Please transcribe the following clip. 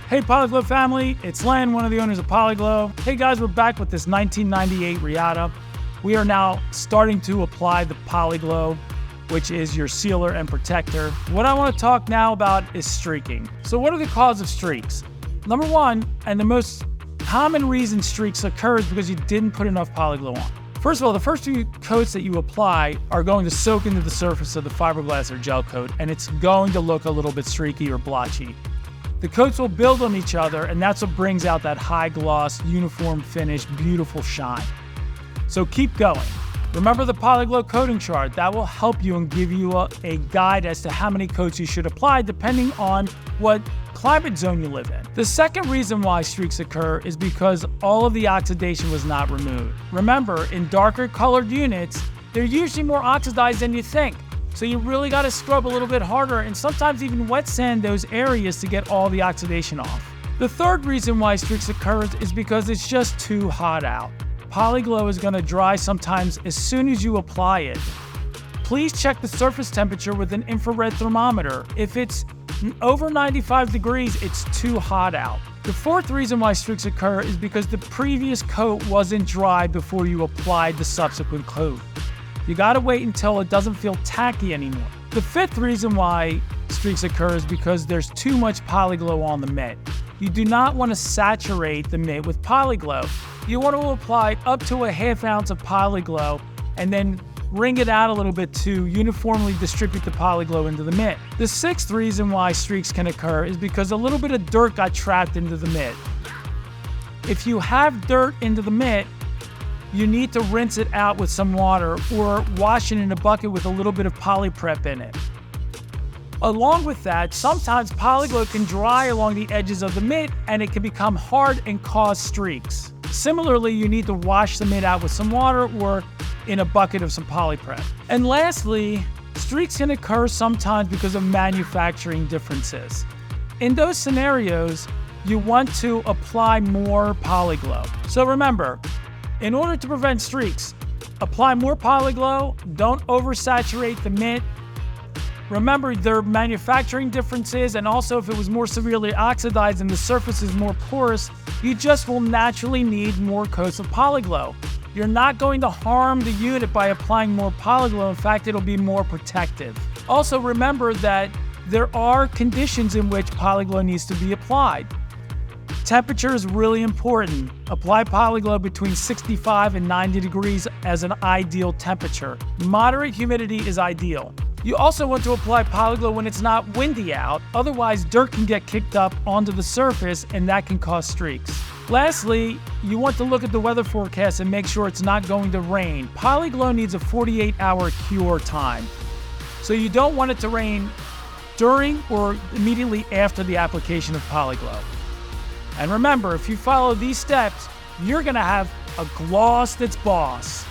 Hey Poli Glow family, it's Len, one of the owners of Poli Glow. Hey guys, we're back with this 1998 Riata. We are now starting to apply the Poli Glow, which is your sealer and protector. What I want to talk now about is streaking. So what are the causes of streaks? Number one, and the most common reason streaks occur is because you didn't put enough Poli Glow on. First of all, the first few coats that you apply are going to soak into the surface of the fiberglass or gel coat, and it's going to look a little bit streaky or blotchy. The coats will build on each other, and that's what brings out that high gloss, uniform finish, beautiful shine. So keep going. Remember the Poli Glow coating chart. That will help you and give you a guide as to how many coats you should apply depending on what climate zone you live in. The second reason why streaks occur is because all of the oxidation was not removed. Remember, in darker colored units, they're usually more oxidized than you think. So you really got to scrub a little bit harder and sometimes even wet sand those areas to get all the oxidation off. The third reason why streaks occur is because it's just too hot out. Poli Glow is going to dry sometimes as soon as you apply it. Please check the surface temperature with an infrared thermometer. If it's over 95 degrees, it's too hot out. The fourth reason why streaks occur is because the previous coat wasn't dry before you applied the subsequent coat. You gotta wait until it doesn't feel tacky anymore. The fifth reason why streaks occur is because there's too much Poli Glow on the mitt. You do not want to saturate the mitt with Poli Glow. You want to apply up to a ½ ounce of Poli Glow and then wring it out a little bit to uniformly distribute the Poli Glow into the mitt. The sixth reason why streaks can occur is because a little bit of dirt got trapped into the mitt. If you have dirt into the mitt, you need to rinse it out with some water or wash it in a bucket with a little bit of poly prep in it. Along with that, sometimes Poli Glow can dry along the edges of the mitt and it can become hard and cause streaks. Similarly, you need to wash the mitt out with some water or in a bucket of some poly prep. And lastly, streaks can occur sometimes because of manufacturing differences. In those scenarios, you want to apply more Poli Glow. So remember, in order to prevent streaks, apply more Poli Glow, don't oversaturate the mitt. Remember, there are manufacturing differences, and also if it was more severely oxidized and the surface is more porous, you just will naturally need more coats of Poli Glow. You're not going to harm the unit by applying more Poli Glow. In fact, it'll be more protective. Also, remember that there are conditions in which Poli Glow needs to be applied. Temperature is really important. Apply Poli Glow between 65 and 90 degrees as an ideal temperature. Moderate humidity is ideal. You also want to apply Poli Glow when it's not windy out, otherwise dirt can get kicked up onto the surface and that can cause streaks. Lastly, you want to look at the weather forecast and make sure it's not going to rain. Poli Glow needs a 48-hour cure time. So you don't want it to rain during or immediately after the application of Poli Glow. And remember, if you follow these steps, you're gonna have a gloss that's boss.